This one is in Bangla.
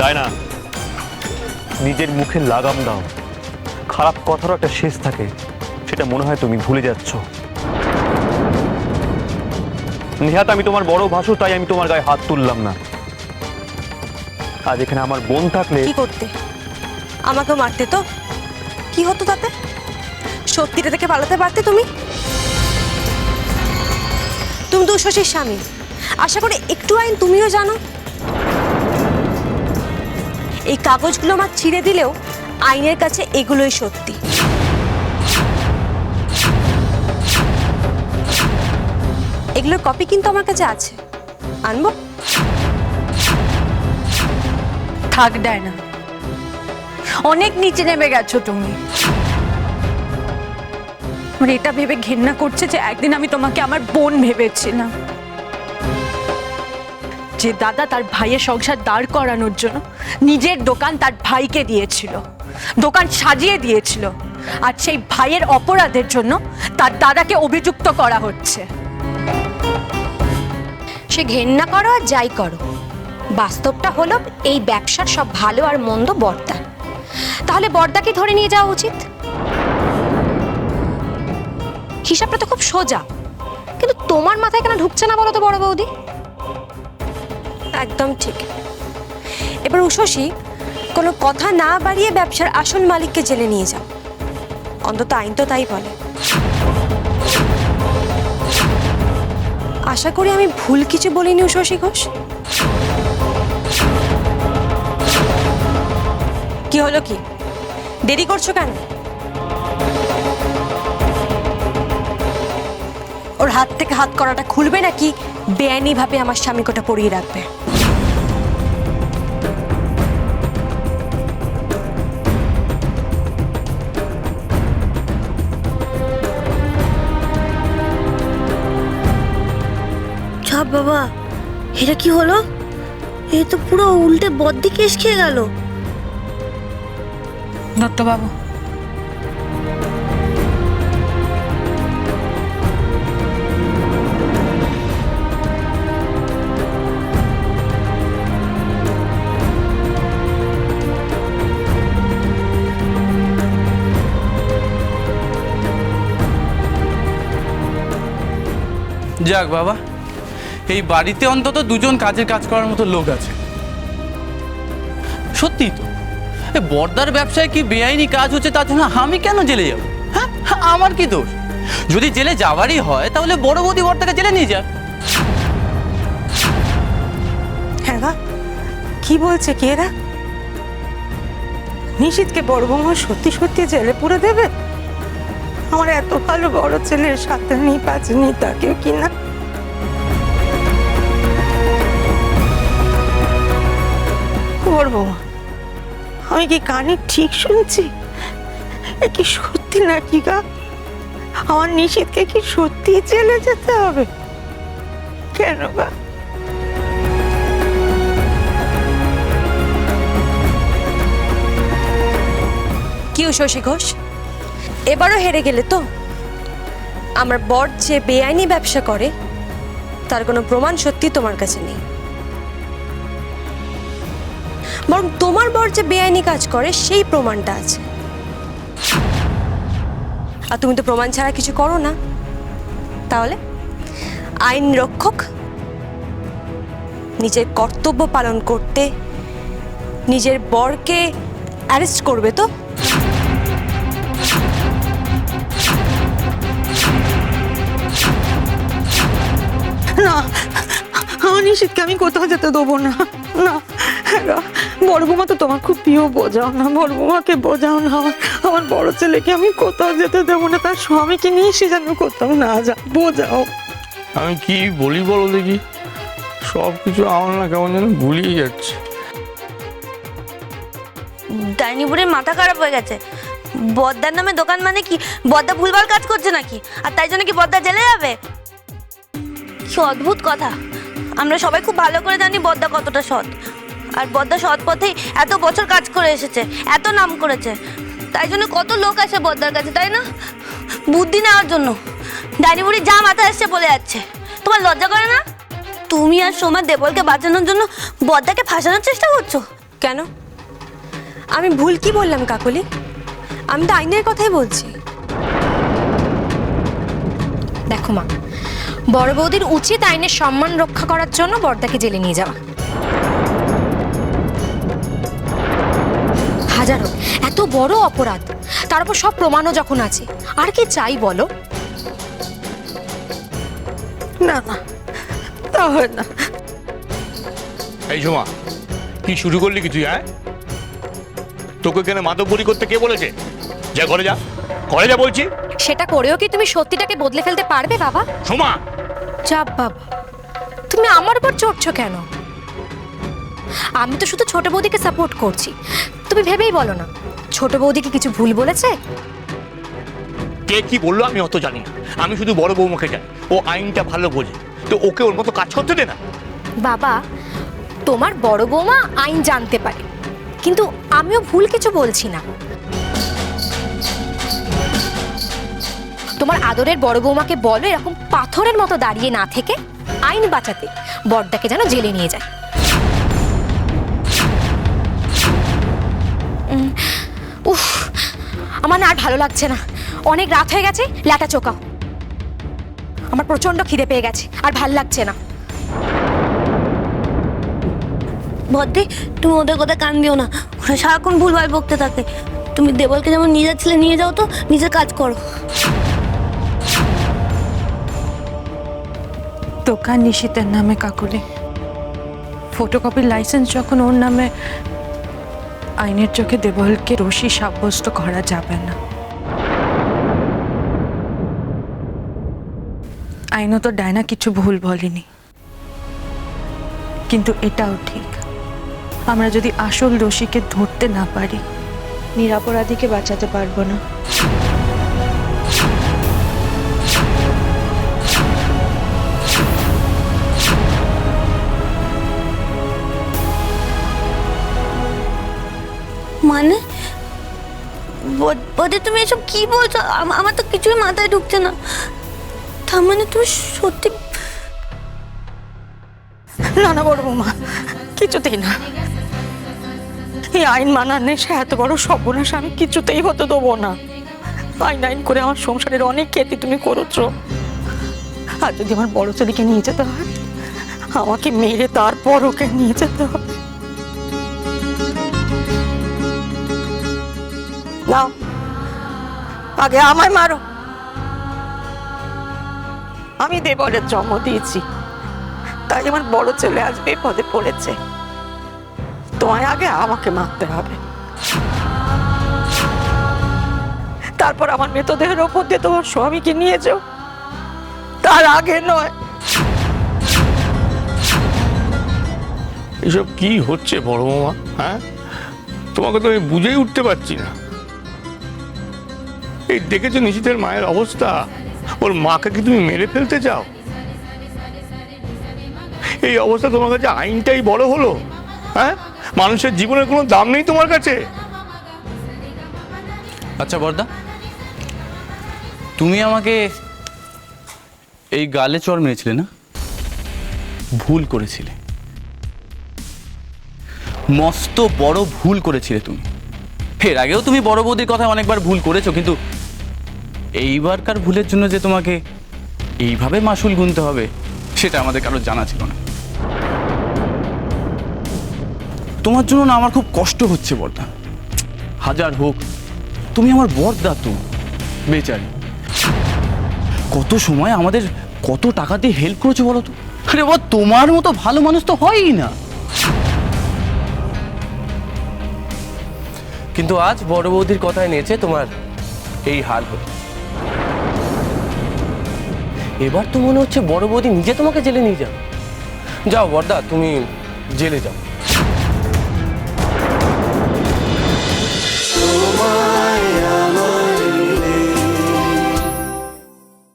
ডায়না, নিজের মুখে লাগাম দাও। খারাপ কথারও একটা শেষ থাকে, সেটা মনে হয় তুমি ভুলে যাচ্ছ। নিহাত, আমি তোমার বড় ভাসু, তাই আমি তোমার গায়ে হাত তুললাম না। আজ এখানে আমার বোন থাকলে কি করতে? আমাকেও মারতে তো? কি হতো তাতে? সত্যিটা থেকে পালাতে পারতে তুমি? তুমি তো শশীর স্বামী, আশা করি একটু আইন তুমিও জানো। এই কাগজগুলো আমার ছিঁড়ে দিলেও আইনের কাছে এগুলোই সত্যি। এগুলোর কপি কিন্তু আমার কাছে আছে, আনবো? থাক ডায়না, অনেক নিচে নেমে গেছো তুমি। আমার এটা ভেবে ঘেন্না করছে যে একদিন আমি তোমাকে আমার বোন ভেবেছিলাম, যে দাদা তার ভাইয়ের সংসার দাঁড় করানোর জন্য নিজের দোকান তার ভাইকে দিয়েছিল, দোকান সাজিয়ে দিয়েছিল, আর সেই ভাইয়ের অপরাধের জন্য তার দাদাকে অভিযুক্ত করা হচ্ছে। সে ঘেন্না করো আর যাই করো, বাস্তবটা হলো এই ব্যবসার সব ভালো আর মন্দ বর্দা। তাহলে বর্দাকে ধরে নিয়ে যাওয়া উচিত। হিসাবটা তো খুব সোজা, কিন্তু তোমার মাথায় কেন ঢুকছে না বলো তো বড় বৌদি? একদম ঠিক। এবার উষসী, কোনো কথা না বাড়িয়ে ব্যবসার আসল মালিককে জেলে নিয়ে যাও, অন্তত আইন তো তাই বলে। আশা করি আমি ভুল কিছু বলিনি উষসী ঘোষ। কি হলো, কি দেরি করছো কেন? ওর হাত থেকে হাত করাটা খুলবে নাকি বেআইনি ভাবে আমার স্বামীকে ওটা পরিয়ে রাখবে? ছাপ বাবা, এটা কি হলো? এ তো পুরো উল্টে বদ্দি কেস খেয়ে গেল। দত্তবাবু, যাক বাবা, এই বাড়িতে অন্তত দুজন কাজের কাজ করার মতো লোক আছে। সত্যি তো, এই বর্দার ব্যবসায় কি বেআইনি কাজ হচ্ছে, তার জন্য আমি কেন জেলে যাব? হ্যাঁ, আমার কি দোষ? যদি জেলে যাওয়ারই হয় তাহলে বড় বৌদি বর্দাকে জেলে নিয়ে যাক। হ্যাঁ গা, কি বলছে কি এরা? নিশীথকে বড় বৌমা সত্যি সত্যি জেলে পুরে দেবে? আমার এত ভালো বড় ছেলের সাথে নেই, পাঁচে নেই, তাকেও কি না? বড় বৌমা, আমি কি কানে ঠিক শুনছি? এ কি সত্যি নাকি গা? আমার নিশীথকে কি সত্যি জেলে যেতে হবে? কেন গা? কি শশী ঘোষ, এবারও হেরে গেলে তো? আমার বর যে বেআইনি ব্যবসা করে তার কোনো প্রমাণ সত্যি তোমার কাছে নেই, বরং তোমার বর যে বেআইনি কাজ করে সেই প্রমাণটা আছে। আর তুমি তো প্রমাণ ছাড়া কিছু করো না, তাহলে আইন রক্ষক নিজের কর্তব্য পালন করতে নিজের বরকে অ্যারেস্ট করবে তো? না, আমার নিশীথকে আমি কোথাও যেতে দেবো না। না বড় বৌমা তো তোমার খুব প্রিয়, বোঝাও না, বড় বৌমাকে বোঝাও না। আমার বড় ছেলেকে আমি কোথাও যেতে দেবো না, তার স্বামীকে নিয়ে সে যেন কোথাও না যা, বোঝাও। আমি কি বলি বলো দেখি, সব কিছু আমার না কেমন যেন ভুলিয়ে যাচ্ছে। ডাইনিপুরের মাথা খারাপ হয়ে গেছে। বদ্দার নামে দোকান মানে কি বদ্দা ভুলভাল কাজ করছে নাকি? আর তাই জন্য কি বদ্দা জেলে যাবে? কি অদ্ভুত কথা। আমরা সবাই খুব ভালো করে জানি বদ্দা কতটা সৎ, আর বদ্দা সৎ পথেই এত বছর কাজ করে এসেছে, এত নাম করেছে। তাই জন্য কত লোক আসে বদ্দার কাছে, তাই না? বুদ্ধি নেওয়ার জন্য। ডাইনিপুরি যা মাথা এসছে বলে যাচ্ছে। তোমার লজ্জা করে না? তুমি আর সোমা দেবলকে বাঁচানোর জন্য বদ্দাকে ফাঁসানোর চেষ্টা করছো। কেন? আমি ভুল কি বললাম কাকলি? আমি তো আইনের কথাই বলছি। দেখো মা, বড় বৌদির উচিত আইনের সম্মান রক্ষা করার জন্য বড়দাকে জেলে নিয়ে যাওয়া। হাজারো এত বড় অপরাধ, তার উপর সব প্রমাণও যখন আছে, আর কি চাই বলো? না না, তা হয় না। এই ঝুমা, কি শুরু করলি কি তুই? হ্যাঁ, তোকে এখানে মাতব্বরি করতে কে বলেছে? যা ঘরে যা, ঘরে যা বলছি। সেটা করেও কি তুমি সত্যিটাকে বদলে ফেলতে পারবে বাবা? ঝুমা, চাপ বাবা, তুমি আমার উপর চড়ছো কেন? আমি তো শুধু ছোট বৌদিকে সাপোর্ট করছি। তুমি ভেবেই বলো না, ছোট বৌদি কি কিছু ভুল বলেছে? কে কি বললো আমি অত জানি না। আমি শুধু বড় বৌমাকে জানি, ও আইনটা ভালো বোঝে, তো ওকে ওর মতো কাজ করতে দে না। বাবা, তোমার বড় বৌমা আইন জানতে পারে, কিন্তু আমিও ভুল কিছু বলছি না। তোমার আদরের বড় বৌমাকে বলো এরকম পাথরের মতো দাঁড়িয়ে না থেকে আইন বাঁচাতে বড়দাকে যেন জেলে নিয়ে যায়। উফ, আমার না আর ভালো লাগছে না। অনেক রাত হয়ে গেছে, ল্যাটা চোকাও। আমার প্রচন্ড খিদে পেয়ে গেছে, আর ভাল লাগছে না। বদ্দি, তুমি ওদের কথা কান দিও না, ওরা সারাক্ষণ ভুলভাল বকতে থাকে। তুমি দেবলকে যেমন নিয়ে যাচ্ছিলে নিয়ে যাও, তো নিজের কাজ করো। দোকান নিশিতের নামে কাকুলি, ফটোকপির লাইসেন্স যখন ওর নামে, আইনের চোখে দেবলকে দোষী সাব্যস্ত করা যাবে না। আইনও তো ডায়না কিছু ভুল বলেনি, কিন্তু এটাও ঠিক, আমরা যদি আসল দোষীকে ধরতে না পারি, নিরপরাধীকে বাঁচাতে পারবো না। মানে বদ্দি, তুমি এসব কি বলছো? আমার তো কিছুই মাথায় ঢুকছে না। তার মানে তুমি সত্যি? না না বড় বৌমা, কিছুতেই না। এই আইন মানার নেশা এত বড় সর্বনাশ আমি কিছুতেই হতে দেবো না। আইন আইন করে আমার সংসারের অনেক ক্ষতি তুমি করেছো। আর যদি আমার বড় ছেলেকে নিয়ে যেতে হয়, আমাকে মেরে তারপর ওকে নিয়ে যেতে হবে। নাও, আগে আমায় মারো। আমি দেবরের জন্ম দিয়েছি, তাই আমার বড় ছেলে আজ বিপদে পড়েছে। তোমায় আগে আমাকে মারতে হবে, তারপর আমার মৃতদেহের ওপর দিয়ে তোমার স্বামীকে নিয়ে যাও, তার আগে নয়। এসব কি হচ্ছে বড় বৌমা? হ্যাঁ, তোমাকে তো আমি বুঝেই উঠতে পারছি না। এই দেখেছো নিশিতের মায়ের অবস্থা? ওর মাকে কি তুমি মেরে ফেলতে চাও? এই অবস্থা তোমার কাছে আইনটাই বড় হলো? হ্যাঁ, মানুষের জীবনের কোনো দাম নেই তোমার কাছে? আচ্ছা বর্দা, তুমি আমাকে এই গালে চড় মেরেছিলে না? ভুল করেছিলে, মস্ত বড় ভুল করেছিলে তুমি। এর আগেও তুমি বড় বৌদির কথা অনেকবার ভুল করেছো, কিন্তু এইবারকার ভুলের জন্য যে তোমাকে এইভাবে মাসুল গুনতে হবে সেটা আমাদের কারোর জানা ছিল না। তোমার জন্য না আমার খুব কষ্ট হচ্ছে বর্দা। হাজার হোক তুমি আমার বর্দা, তো বেচারি কত সময় আমাদের কত টাকা দিয়ে হেল্প করেছো বলো তো। আরে বাবা, তোমার মতো ভালো মানুষ তো হয়ই না। কিন্তু আজ বড় বৌদির কথায় নিয়েছে তোমার এই হাল হলো। এবার তো মনে হচ্ছে বড় বৌদি নিজে তোমাকে জেলে নিয়ে যাও। যাও বর্দা, তুমি জেলে যাও।